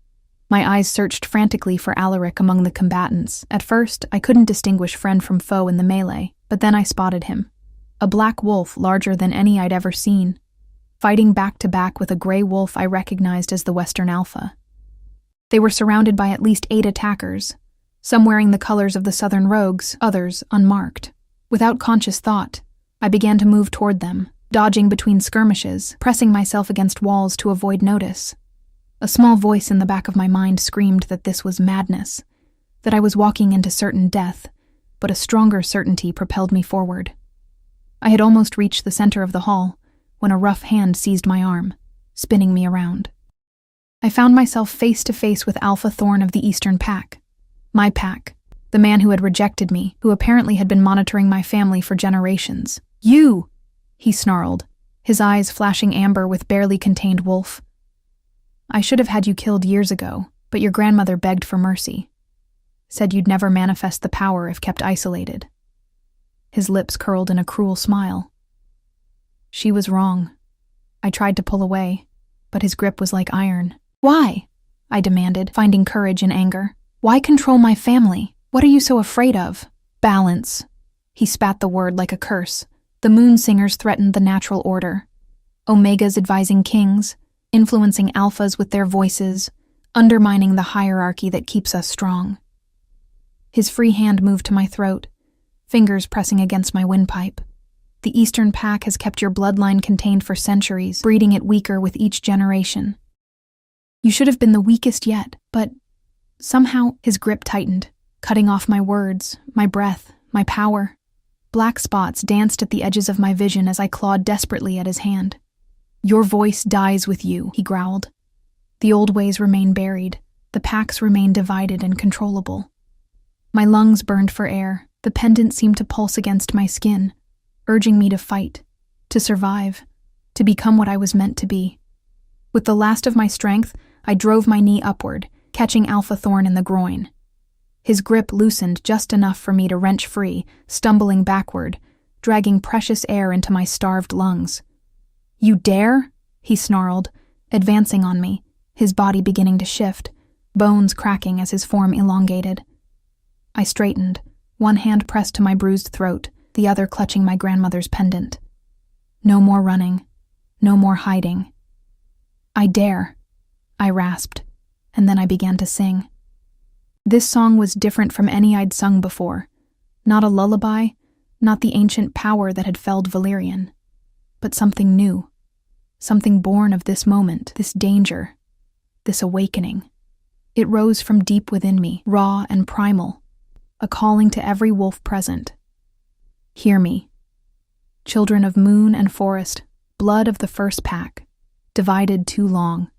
My eyes searched frantically for Alaric among the combatants. At first, I couldn't distinguish friend from foe in the melee, but then I spotted him. A black wolf larger than any I'd ever seen, fighting back-to-back with a gray wolf I recognized as the Western Alpha. They were surrounded by at least 8 attackers, some wearing the colors of the Southern Rogues, others unmarked. Without conscious thought, I began to move toward them, dodging between skirmishes, pressing myself against walls to avoid notice. A small voice in the back of my mind screamed that this was madness, that I was walking into certain death, but a stronger certainty propelled me forward. I had almost reached the center of the hall when a rough hand seized my arm, spinning me around. I found myself face to face with Alpha Thorn of the Eastern Pack. My pack, the man who had rejected me, who apparently had been monitoring my family for generations. "You!" he snarled, his eyes flashing amber with barely contained wolf. "I should have had you killed years ago, but your grandmother begged for mercy. Said you'd never manifest the power if kept isolated." His lips curled in a cruel smile. She was wrong. I tried to pull away, but his grip was like iron. "Why?" I demanded, finding courage in anger. "Why control my family? What are you so afraid of?" "Balance." He spat the word like a curse. The moon singers threatened the natural order. Omegas advising kings, influencing alphas with their voices, undermining the hierarchy that keeps us strong. His free hand moved to my throat, fingers pressing against my windpipe. "The Eastern Pack has kept your bloodline contained for centuries, breeding it weaker with each generation. You should have been the weakest yet, but somehow," his grip tightened, cutting off my words, my breath, my power. Black spots danced at the edges of my vision as I clawed desperately at his hand. "Your voice dies with you," he growled. "The old ways remain buried. The packs remain divided and controllable." My lungs burned for air. The pendant seemed to pulse against my skin, urging me to fight, to survive, to become what I was meant to be. With the last of my strength, I drove my knee upward, catching Alpha Thorn in the groin. His grip loosened just enough for me to wrench free, stumbling backward, dragging precious air into my starved lungs. "You dare?" he snarled, advancing on me, his body beginning to shift, bones cracking as his form elongated. I straightened, one hand pressed to my bruised throat, the other clutching my grandmother's pendant. No more running, no more hiding. "I dare," I rasped, and then I began to sing. This song was different from any I'd sung before. Not a lullaby, not the ancient power that had felled Valerian, but something new, something born of this moment, this danger, this awakening. It rose from deep within me, raw and primal, a calling to every wolf present. Hear me. Children of moon and forest, blood of the first pack, divided too long.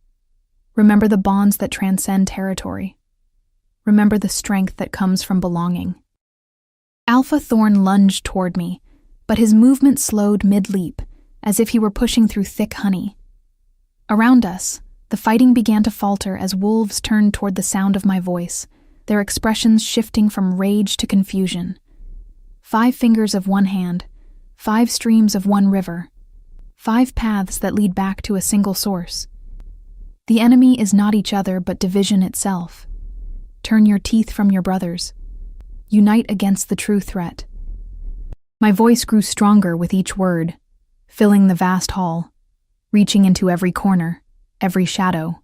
Remember the bonds that transcend territory. Remember the strength that comes from belonging. Alpha Thorn lunged toward me, but his movement slowed mid-leap, as if he were pushing through thick honey. Around us, the fighting began to falter as wolves turned toward the sound of my voice, their expressions shifting from rage to confusion. 5 fingers of one hand, 5 streams of one river, 5 paths that lead back to a single source. The enemy is not each other but division itself. Turn your teeth from your brothers. Unite against the true threat. My voice grew stronger with each word, filling the vast hall, reaching into every corner, every shadow.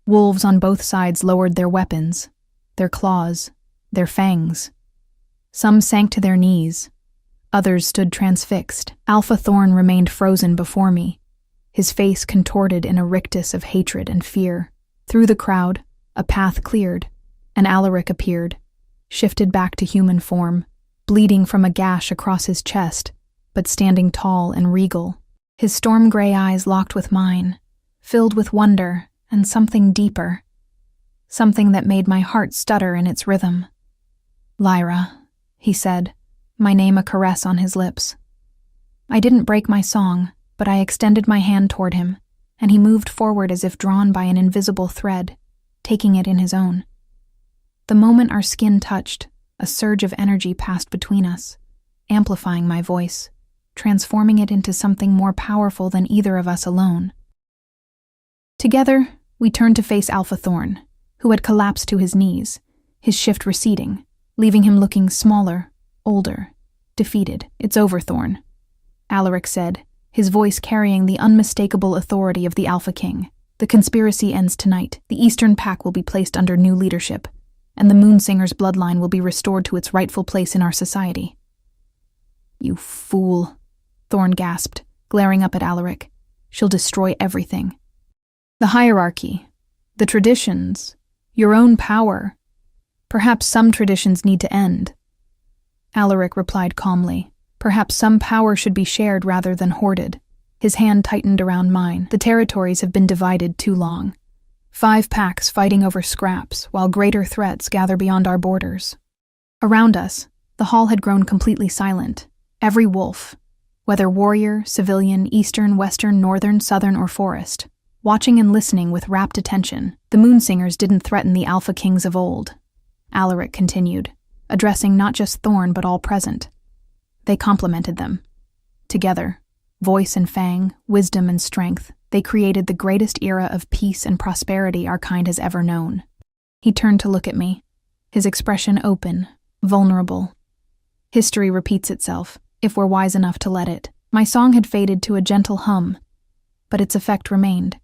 Wolves on both sides lowered their weapons, their claws, their fangs. Some sank to their knees. Others stood transfixed. Alpha Thorn remained frozen before me, his face contorted in a rictus of hatred and fear. Through the crowd, a path cleared, and Alaric appeared, shifted back to human form, bleeding from a gash across his chest, but standing tall and regal. His storm gray eyes locked with mine, filled with wonder and something deeper, something that made my heart stutter in its rhythm. "Lyra," he said, my name a caress on his lips. I didn't break my song, but I extended my hand toward him, and he moved forward as if drawn by an invisible thread, taking it in his own. The moment our skin touched, a surge of energy passed between us, amplifying my voice, transforming it into something more powerful than either of us alone. Together, we turned to face Alpha Thorn, who had collapsed to his knees, his shift receding, leaving him looking smaller, older, defeated. "It's over, Thorn," Alaric said, his voice carrying the unmistakable authority of the Alpha King. "The conspiracy ends tonight. The Eastern Pack will be placed under new leadership, and the Moonsinger's bloodline will be restored to its rightful place in our society." "You fool," Thorn gasped, glaring up at Alaric. "She'll destroy everything. The hierarchy, the traditions, your own power. Perhaps some traditions need to end." Alaric replied calmly. "Perhaps some power should be shared rather than hoarded." His hand tightened around mine. "The territories have been divided too long. 5 packs fighting over scraps, while greater threats gather beyond our borders." Around us, the hall had grown completely silent. Every wolf, whether warrior, civilian, eastern, western, northern, southern, or forest, watching and listening with rapt attention. "The Moonsingers didn't threaten the Alpha Kings of old," Alaric continued, addressing not just Thorn but all present. "They complemented them. Together, voice and fang, wisdom and strength, they created the greatest era of peace and prosperity our kind has ever known." He turned to look at me, his expression open, vulnerable. History repeats itself, if we're wise enough to let it. My song had faded to a gentle hum, but its effect remained.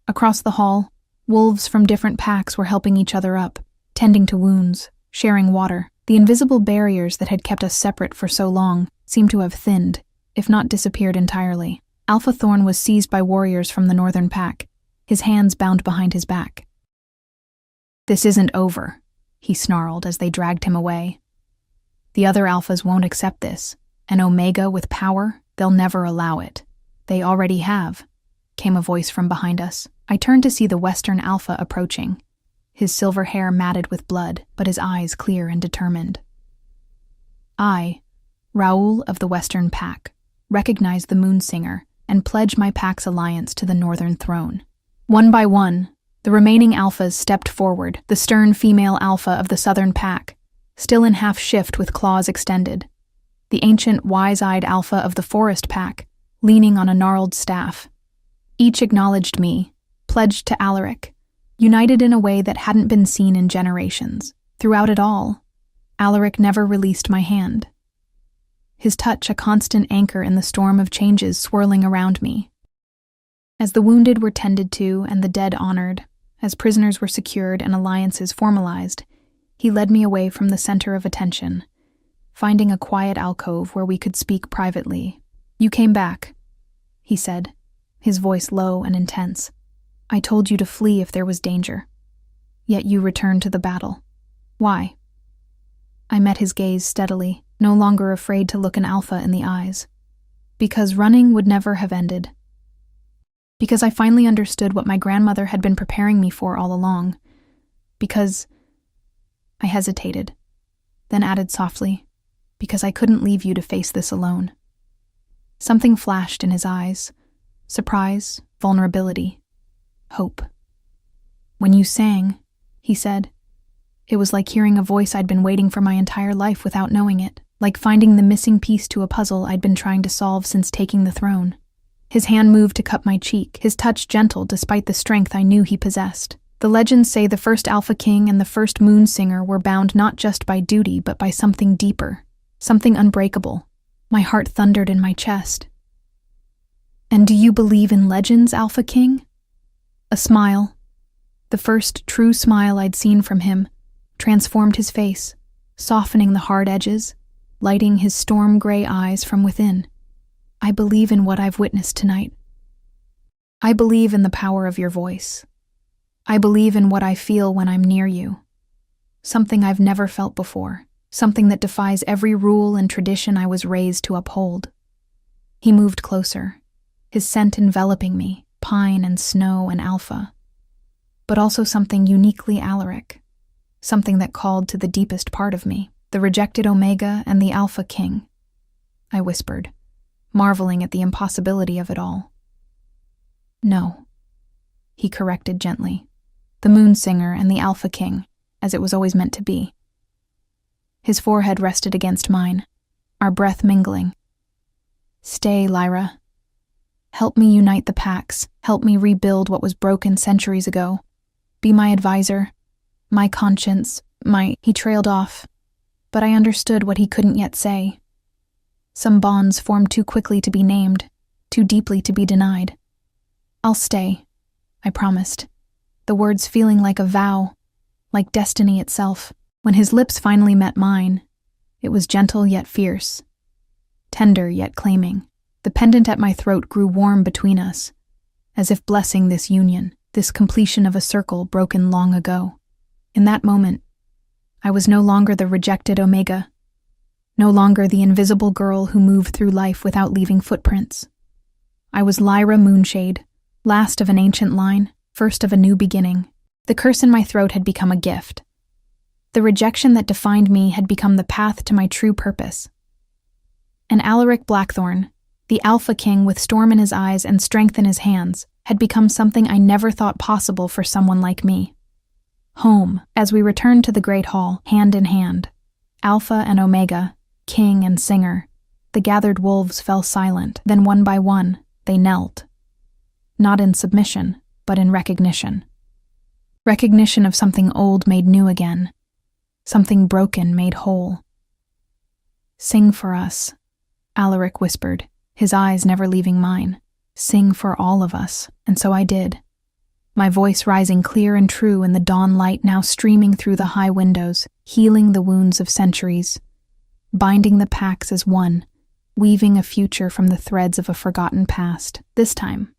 Across the hall, wolves from different packs were helping each other up, tending to wounds, sharing water. The invisible barriers that had kept us separate for so long seemed to have thinned, if not disappeared entirely. Alpha Thorn was seized by warriors from the northern pack, his hands bound behind his back. "This isn't over," he snarled as they dragged him away. "The other alphas won't accept this. An Omega with power, they'll never allow it." "They already have," came a voice from behind us. I turned to see the Western Alpha approaching, his silver hair matted with blood, but his eyes clear and determined. I, Raoul of the Western Pack, recognized the Moonsinger and pledged my pack's alliance to the Northern Throne. One by one, the remaining alphas stepped forward, the stern female alpha of the Southern Pack, still in half shift with claws extended, the ancient wise-eyed alpha of the Forest Pack, leaning on a gnarled staff. Each acknowledged me, pledged to Alaric, united in a way that hadn't been seen in generations. Throughout it all, Alaric never released my hand, his touch a constant anchor in the storm of changes swirling around me. As the wounded were tended to and the dead honored, as prisoners were secured and alliances formalized, he led me away from the center of attention, finding a quiet alcove where we could speak privately. "You came back," he said, his voice low and intense. "I told you to flee if there was danger. Yet you returned to the battle. Why?" I met his gaze steadily, no longer afraid to look an alpha in the eyes. "Because running would never have ended. Because I finally understood what my grandmother had been preparing me for all along. Because—" I hesitated, then added softly, "because I couldn't leave you to face this alone." Something flashed in his eyes. Surprise, vulnerability, hope. "When you sang," he said, "it was like hearing a voice I'd been waiting for my entire life without knowing it, like finding the missing piece to a puzzle I'd been trying to solve since taking the throne." His hand moved to cup my cheek, his touch gentle despite the strength I knew he possessed. "The legends say the first Alpha King and the first Moonsinger were bound not just by duty but by something deeper, something unbreakable." My heart thundered in my chest. "And do you believe in legends, Alpha King?" A smile, the first true smile I'd seen from him, transformed his face, softening the hard edges, lighting his storm-gray eyes from within. "I believe in what I've witnessed tonight. I believe in the power of your voice. I believe in what I feel when I'm near you. Something I've never felt before, something that defies every rule and tradition I was raised to uphold." He moved closer, his scent enveloping me, pine and snow and alpha. But also something uniquely Alaric, something that called to the deepest part of me, the rejected Omega and the Alpha King. I whispered, marveling at the impossibility of it all. No, he corrected gently. The Moon Singer and the Alpha King, as it was always meant to be. His forehead rested against mine, our breath mingling. Stay, Lyra. Help me unite the packs, help me rebuild what was broken centuries ago. Be my advisor, my conscience, He trailed off, but I understood what he couldn't yet say. Some bonds formed too quickly to be named, too deeply to be denied. I'll stay, I promised, the words feeling like a vow, like destiny itself. When his lips finally met mine, it was gentle yet fierce, tender yet claiming. The pendant at my throat grew warm between us, as if blessing this union, this completion of a circle broken long ago. In that moment, I was no longer the rejected Omega, no longer the invisible girl who moved through life without leaving footprints. I was Lyra Moonshade, last of an ancient line, first of a new beginning. The curse in my throat had become a gift. The rejection that defined me had become the path to my true purpose. And Alaric Blackthorn, the Alpha King with storm in his eyes and strength in his hands, had become something I never thought possible for someone like me. Home, as we returned to the Great Hall, hand in hand. Alpha and Omega, King and Singer. The gathered wolves fell silent, then one by one, they knelt. Not in submission, but in recognition. Recognition of something old made new again. Something broken made whole. Sing for us, Alaric whispered, his eyes never leaving mine. Sing for all of us, and so I did. My voice rising clear and true in the dawn light now streaming through the high windows, healing the wounds of centuries, binding the packs as one, weaving a future from the threads of a forgotten past. This time,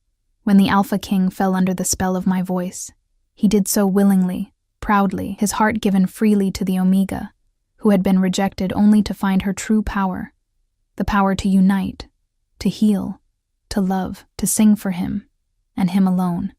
when the Alpha King fell under the spell of my voice, he did so willingly, proudly, his heart given freely to the Omega, who had been rejected only to find her true power, the power to unite, to heal, to love, to sing for him, and him alone.